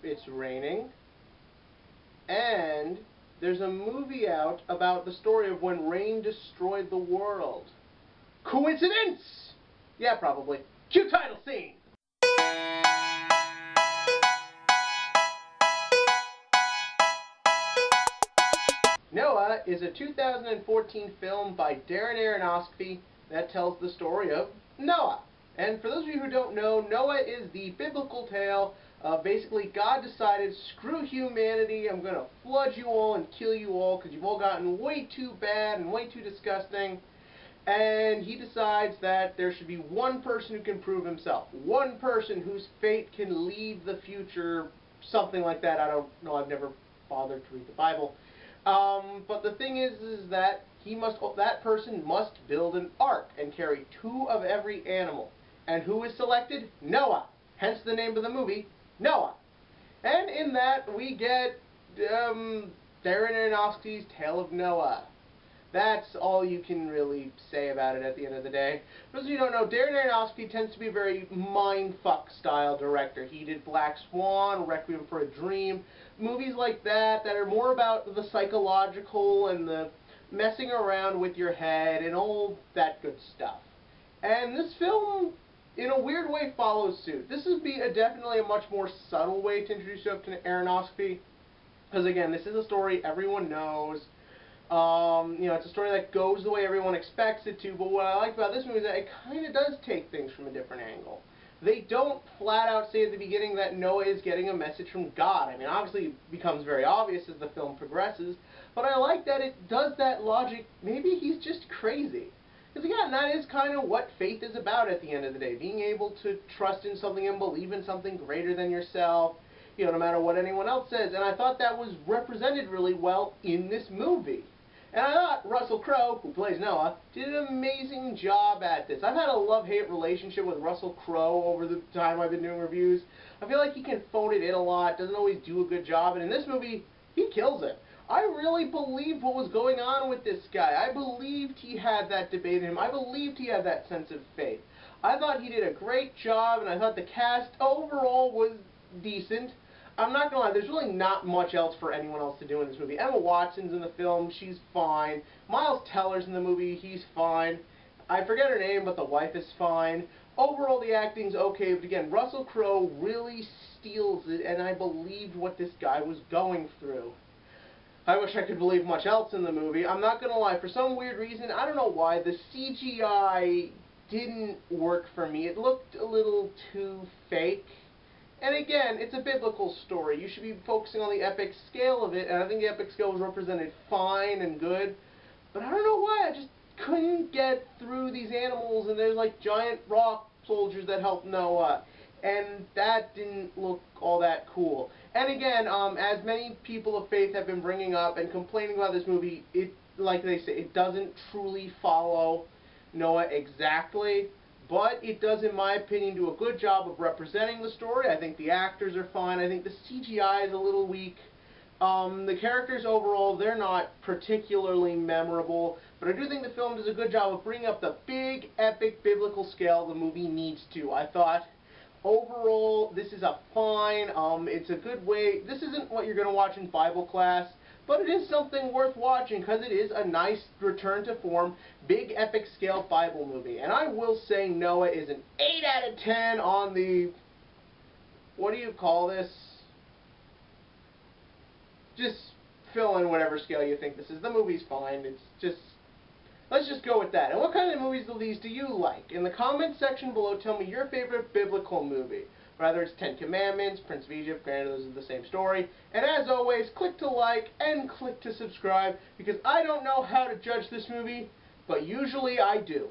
It's raining, and there's a movie out about the story of when rain destroyed the world. Coincidence? Yeah, probably. Cue title scene! Noah is a 2014 film by Darren Aronofsky that tells the story of Noah. And for those of you who don't know, Noah is the biblical tale of basically God decided, screw humanity, I'm going to flood you all and kill you all because you've all gotten way too bad and way too disgusting. And he decides that there should be one person who can prove himself. One person whose fate can lead the future, something like that. I don't know, I've never bothered to read the Bible. But the thing is that that person must build an ark and carry 2 of every animal. And who is selected? Noah. Hence the name of the movie, Noah. And in that we get Darren Aronofsky's Tale of Noah. That's all you can really say about it at the end of the day. For those of you who don't know, Darren Aronofsky tends to be a very mindfuck style director. He did Black Swan, Requiem for a Dream, movies like that that are more about the psychological and the messing around with your head and all that good stuff. And this film, in a weird way, follows suit. This would be definitely a much more subtle way to introduce you up to Aronofsky. Because again, this is a story everyone knows. It's a story that goes the way everyone expects it to, but what I like about this movie is that it kind of does take things from a different angle. They don't flat out say at the beginning that Noah is getting a message from God. I mean, obviously it becomes very obvious as the film progresses, but I like that it does that logic. Maybe he's just crazy. Because again, that is kind of what faith is about at the end of the day. Being able to trust in something and believe in something greater than yourself, no matter what anyone else says. And I thought that was represented really well in this movie. And I thought Russel Crowe, who plays Noah, did an amazing job at this. I've had a love-hate relationship with Russel Crowe over the time I've been doing reviews. I feel like he can phone it in a lot, doesn't always do a good job, and in this movie, he kills it. I really believed what was going on with this guy. I believed he had that debate in him. I believed he had that sense of faith. I thought he did a great job, and I thought the cast overall was decent. I'm not going to lie, there's really not much else for anyone else to do in this movie. Emma Watson's in the film, she's fine. Miles Teller's in the movie, he's fine. I forget her name, but the wife is fine. Overall, the acting's okay, but again, Russel Crowe really steals it, and I believed what this guy was going through. I wish I could believe much else in the movie. I'm not going to lie, for some weird reason, I don't know why, the CGI didn't work for me. It looked a little too fake. And again, it's a biblical story. You should be focusing on the epic scale of it, and I think the epic scale was represented fine and good. But I don't know why, I just couldn't get through these animals, and there's like giant rock soldiers that help Noah. And that didn't look all that cool. And again, as many people of faith have been bringing up and complaining about this movie, like they say, it doesn't truly follow Noah exactly. But it does, in my opinion, do a good job of representing the story. I think the actors are fine. I think the CGI is a little weak. The characters overall, they're not particularly memorable. But I do think the film does a good job of bringing up the big, epic, biblical scale the movie needs to. I thought, overall, this is a fine, it's a good way. This isn't what you're going to watch in Bible class. But it is something worth watching because it is a nice return to form, big epic scale Bible movie. And I will say Noah is an 8 out of 10 on the, what do you call this? Just fill in whatever scale you think this is. The movie's fine. It's just, let's just go with that. And what kind of movies do these do you like? In the comments section below, tell me your favorite biblical movie. Whether it's 10 Commandments, Prince of Egypt, granted those are the same story. And as always, click to like and click to subscribe because I don't know how to judge this movie, but usually I do.